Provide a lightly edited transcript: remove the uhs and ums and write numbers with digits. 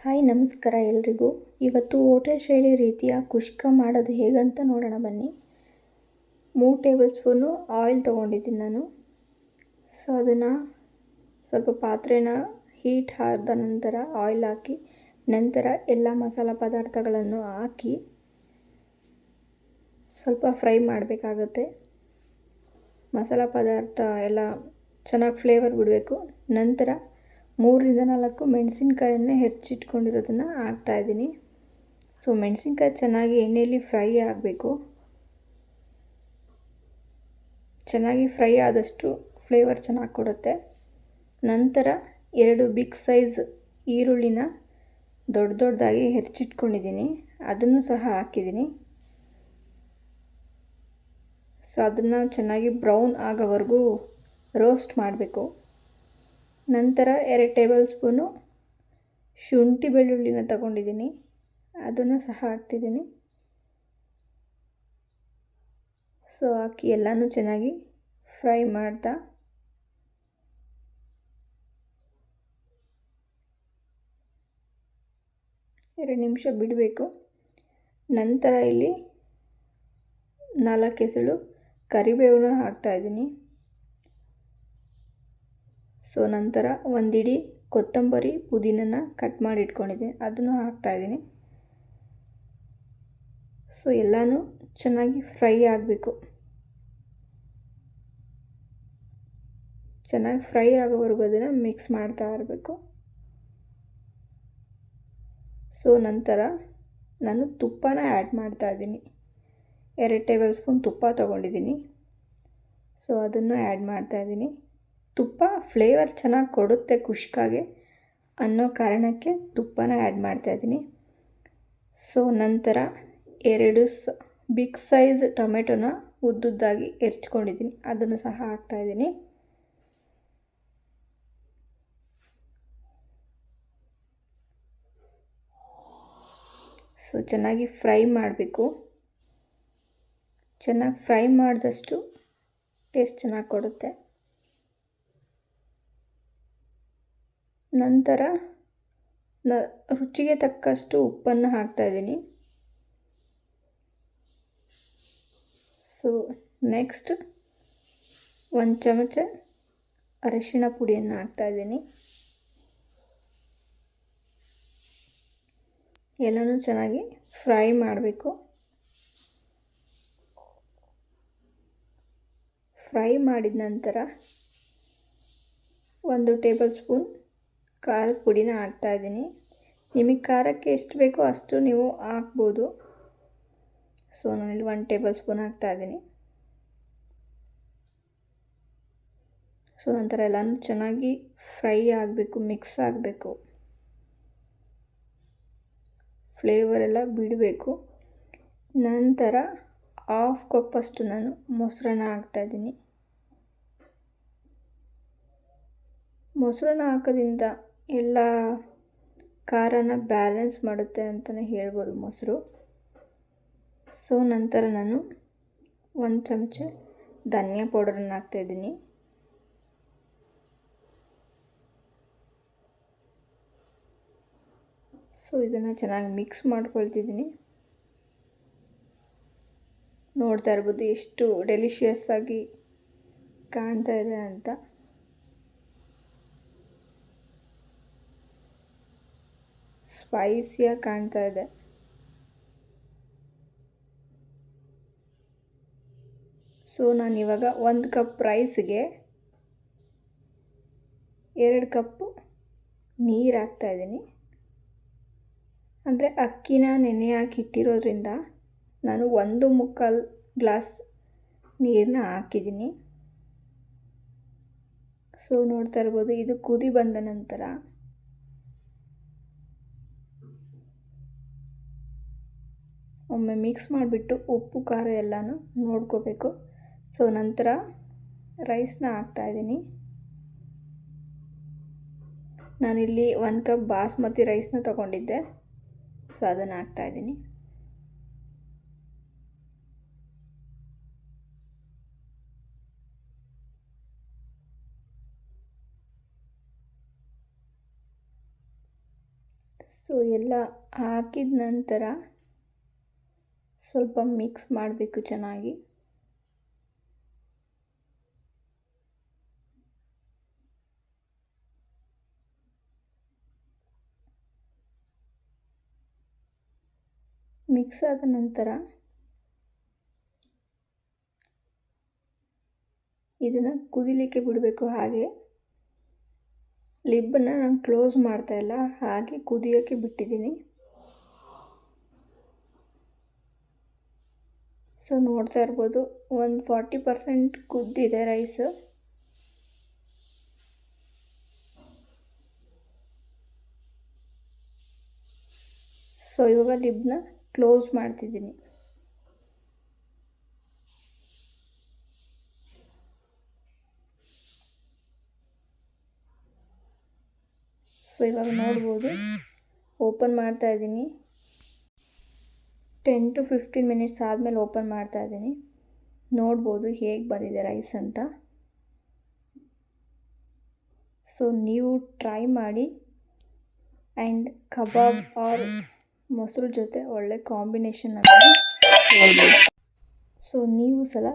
Hi ನಮಸ್ಕಾರ ಎಲ್ರಿಗೂ. ಇವತ್ತು ಹೋಟೆಲ್ ಶೈಲಿ ರೀತಿಯ ಕುಷ್ಕ ಮಾಡೋದು ಹೇಗಂತ ನೋಡೋಣ ಬನ್ನಿ. 3 ಟೇಬಲ್ ಸ್ಪೂನು ಆಯಿಲ್ ತೊಗೊಂಡಿದ್ದೀನಿ ನಾನು. ಸೊ ಅದನ್ನು ಸ್ವಲ್ಪ ಪಾತ್ರೆನ ಹೀಟ್ ಆದ ನಂತರ ಆಯಿಲ್ ಹಾಕಿ ನಂತರ ಎಲ್ಲ ಮಸಾಲ ಪದಾರ್ಥಗಳನ್ನು ಹಾಕಿ ಸ್ವಲ್ಪ ಫ್ರೈ ಮಾಡಬೇಕಾಗುತ್ತೆ. ಮಸಾಲ ಪದಾರ್ಥ ಎಲ್ಲ ಚೆನ್ನಾಗಿ ಫ್ಲೇವರ್ ಬಿಡಬೇಕು. ನಂತರ 3ರಿಂದ 4 ಮೆಣಸಿನ್ಕಾಯನ್ನು ಹೆಚ್ಚಿಟ್ಕೊಂಡಿರೋದನ್ನು ಹಾಕ್ತಾಯಿದ್ದೀನಿ. ಸೊ ಮೆಣಸಿನ್ಕಾಯಿ ಚೆನ್ನಾಗಿ ಎಣ್ಣೆಯಲ್ಲಿ ಫ್ರೈ ಆಗಬೇಕು. ಚೆನ್ನಾಗಿ ಫ್ರೈ ಆದಷ್ಟು ಫ್ಲೇವರ್ ಚೆನ್ನಾಗಿ ಕೊಡುತ್ತೆ. ನಂತರ 2 ಬಿಗ್ ಸೈಜ್ ಈರುಳ್ಳಿನ ದೊಡ್ಡದಾಗಿ ಹೆಚ್ಚಿಟ್ಕೊಂಡಿದ್ದೀನಿ, ಅದನ್ನು ಸಹ ಹಾಕಿದ್ದೀನಿ. ಸೊ ಅದನ್ನು ಚೆನ್ನಾಗಿ ಬ್ರೌನ್ ಆಗೋವರೆಗೂ ರೋಸ್ಟ್ ಮಾಡಬೇಕು. ನಂತರ 2 ಟೇಬಲ್ ಸ್ಪೂನು ಶುಂಠಿ ಬೆಳ್ಳುಳ್ಳಿನ ತಗೊಂಡಿದ್ದೀನಿ, ಅದನ್ನು ಸಹ ಹಾಕ್ತಿದ್ದೀನಿ. ಸೊ ಹಾಕಿ ಎಲ್ಲನೂ ಚೆನ್ನಾಗಿ ಫ್ರೈ ಮಾಡ್ತಾ 2 ನಿಮಿಷ ಬಿಡಬೇಕು. ನಂತರ ಇಲ್ಲಿ 4 ಎಸಳು ಕರಿಬೇವನ್ನ ಹಾಕ್ತಾಯಿದ್ದೀನಿ. ಸೊ ನಂತರ ಒಂದಿಡಿ ಕೊತ್ತಂಬರಿ ಪುದೀನನ ಕಟ್ ಮಾಡಿ ಇಟ್ಕೊಂಡಿದ್ದೀನಿ, ಅದನ್ನು ಹಾಕ್ತಾಯಿದ್ದೀನಿ. ಸೊ ಎಲ್ಲನೂ ಚೆನ್ನಾಗಿ ಫ್ರೈ ಆಗಬೇಕು. ಚೆನ್ನಾಗಿ ಫ್ರೈ ಆಗೋವರೆಗೂ ಅದನ್ನು ಮಿಕ್ಸ್ ಮಾಡ್ತಾ ಇರಬೇಕು. ಸೊ ನಂತರ ನಾನು ತುಪ್ಪನ ಆ್ಯಡ್ ಮಾಡ್ತಾಯಿದ್ದೀನಿ. 2 ಟೇಬಲ್ ಸ್ಪೂನ್ ತುಪ್ಪ ತೊಗೊಂಡಿದ್ದೀನಿ. ಸೊ ಅದನ್ನು ಆ್ಯಡ್ ಮಾಡ್ತಾಯಿದ್ದೀನಿ. ತುಪ್ಪ ಫ್ಲೇವರ್ ಚೆನ್ನಾಗಿ ಕೊಡುತ್ತೆ ಕುಷ್ಕಾಗೆ ಅನ್ನೋ ಕಾರಣಕ್ಕೆ ತುಪ್ಪನ ಆ್ಯಡ್ ಮಾಡ್ತಾಯಿದ್ದೀನಿ. ಸೊ ನಂತರ 2 ಬಿಗ್ ಸೈಜ್ ಟೊಮೆಟೊನ ಉದ್ದುದ್ದಾಗಿ ಹೆಚ್ಕೊಂಡಿದ್ದೀನಿ, ಅದನ್ನು ಸಹ ಹಾಕ್ತಾಯಿದ್ದೀನಿ. ಸೊ ಚೆನ್ನಾಗಿ ಫ್ರೈ ಮಾಡಬೇಕು. ಚೆನ್ನಾಗಿ ಫ್ರೈ ಮಾಡಿದಷ್ಟು ಟೇಸ್ಟ್ ಚೆನ್ನಾಗಿ ಕೊಡುತ್ತೆ. ನಂತರ ರುಚಿಗೆ ತಕ್ಕಷ್ಟು ಉಪ್ಪನ್ನು ಹಾಕ್ತಾಯಿದ್ದೀನಿ. ಸೊ ನೆಕ್ಸ್ಟ್ 1 ಚಮಚ ಅರಿಶಿಣ ಪುಡಿಯನ್ನು ಹಾಕ್ತಾಯಿದ್ದೀನಿ. ಎಲ್ಲನೂ ಚೆನ್ನಾಗಿ ಫ್ರೈ ಮಾಡಬೇಕು. ಫ್ರೈ ಮಾಡಿದ ನಂತರ 1 ಟೇಬಲ್ ಸ್ಪೂನ್ ಖಾರದ ಪುಡಿನ ಹಾಕ್ತಾಯಿದ್ದೀನಿ. ನಿಮಗೆ ಖಾರಕ್ಕೆ ಎಷ್ಟು ಬೇಕೋ ಅಷ್ಟು ನೀವು ಹಾಕ್ಬೋದು. ಸೊ ನಾನಿಲ್ಲಿ 1 ಟೇಬಲ್ ಸ್ಪೂನ್ ಹಾಕ್ತಾಯಿದ್ದೀನಿ. ಸೊ ನಂತರ ಎಲ್ಲನೂ ಚೆನ್ನಾಗಿ ಫ್ರೈ ಆಗಬೇಕು, ಮಿಕ್ಸ್ ಆಗಬೇಕು, ಫ್ಲೇವರ್ ಎಲ್ಲ ಬಿಡಬೇಕು. ನಂತರ 1/2 ಕಪ್ಪಷ್ಟು ನಾನು ಮೊಸರನ್ನ ಹಾಕ್ತಾಯಿದ್ದೀನಿ. ಮೊಸರನ್ನ ಹಾಕೋದ್ರಿಂದ ಎಲ್ಲ ಖಾರನ ಬ್ಯಾಲೆನ್ಸ್ ಮಾಡುತ್ತೆ ಅಂತಲೇ ಹೇಳ್ಬೋದು ಮೊಸರು. ಸೊ ನಂತರ ನಾನು 1 ಚಮಚ ಧನಿಯಾ ಪೌಡರನ್ನು ಹಾಕ್ತಾಯಿದ್ದೀನಿ. ಸೊ ಇದನ್ನು ಚೆನ್ನಾಗಿ ಮಿಕ್ಸ್ ಮಾಡ್ಕೊಳ್ತಿದ್ದೀನಿ. ನೋಡ್ತಾ ಇರ್ಬೋದು ಎಷ್ಟು ಡೆಲಿಷಿಯಸ್ ಆಗಿ ಕಾಣ್ತಾ ಇದೆ ಅಂತ. ಸ್ಪೈಸಿಯಾಗಿ ಕಾಣ್ತಾ ಇದೆ. ಸೊ ನಾನಿವಾಗ 1 ಕಪ್ ರೈಸ್ಗೆ 2 ಕಪ್ಪು ನೀರು ಹಾಕ್ತಾಯಿದ್ದೀನಿ. ಅಂದರೆ ಅಕ್ಕಿನ ನೆನೆ ಹಾಕಿ ಇಟ್ಟಿರೋದ್ರಿಂದ ನಾನು 1 ಗ್ಲಾಸ್ ನೀರನ್ನ ಹಾಕಿದ್ದೀನಿ. ಸೊ ನೋಡ್ತಾ ಇರ್ಬೋದು ಇದು ಕುದಿ ಬಂದ ನಂತರ ಒಮ್ಮೆ ಮಿಕ್ಸ್ ಮಾಡಿಬಿಟ್ಟು ಉಪ್ಪು ಖಾರ ಎಲ್ಲನೂ ನೋಡ್ಕೋಬೇಕು. ಸೊ ನಂತರ ರೈಸ್ನ ಹಾಕ್ತಾಯಿದ್ದೀನಿ. ನಾನಿಲ್ಲಿ 1 ಕಪ್ ಬಾಸ್ಮತಿ ರೈಸ್ನ ತೊಗೊಂಡಿದ್ದೆ. ಸೊ ಅದನ್ನು ಹಾಕ್ತಾಯಿದ್ದೀನಿ. ಸೊ ಎಲ್ಲ ಹಾಕಿದ ನಂತರ ಸ್ವಲ್ಪ ಮಿಕ್ಸ್ ಮಾಡಬೇಕು ಚೆನ್ನಾಗಿ. ಮಿಕ್ಸ್ ಆದ ನಂತರ ಇದನ್ನು ಕುದಿಲಿಕ್ಕೆ ಬಿಡಬೇಕು. ಹಾಗೆ ಲಿಬ್ಬನ್ನು ನಾನು ಕ್ಲೋಸ್ ಮಾಡ್ತಾ ಇಲ್ಲ, ಹಾಗೆ ಕುದಿಯೋಕ್ಕೆ ಬಿಟ್ಟಿದ್ದೀನಿ. ಸೊ ನೋಡ್ತಾ ಇರ್ಬೋದು, ಒಂದು 40% ಕುದ್ದಿದೆ ರೈಸ್. ಸೊ ಇವಾಗ ಲಿಬ್ನ ಕ್ಲೋಸ್ ಮಾಡ್ತಿದ್ದೀನಿ. ಸೊ ಇವಾಗ ನೋಡ್ಬೋದು, ಓಪನ್ ಮಾಡ್ತಾ ಇದ್ದೀನಿ. 10 to 15 ಮಿನಿಟ್ಸ್ ಆದಮೇಲೆ ಓಪನ್ ಮಾಡ್ತಾ ಇದ್ದೀನಿ. ನೋಡ್ಬೋದು ಹೇಗೆ ಬಂದಿದೆ ರೈಸ್ ಅಂತ. ಸೊ ನೀವು ಟ್ರೈ ಮಾಡಿ. ಆ್ಯಂಡ್ ಕಬಾಬ್ ಆರ್ ಮೊಸರು ಜೊತೆ ಒಳ್ಳೆ ಕಾಂಬಿನೇಷನ್ ಅಂತ ಹೇಳ್ಬೋದು. ಸೊ ನೀವು ಸಲ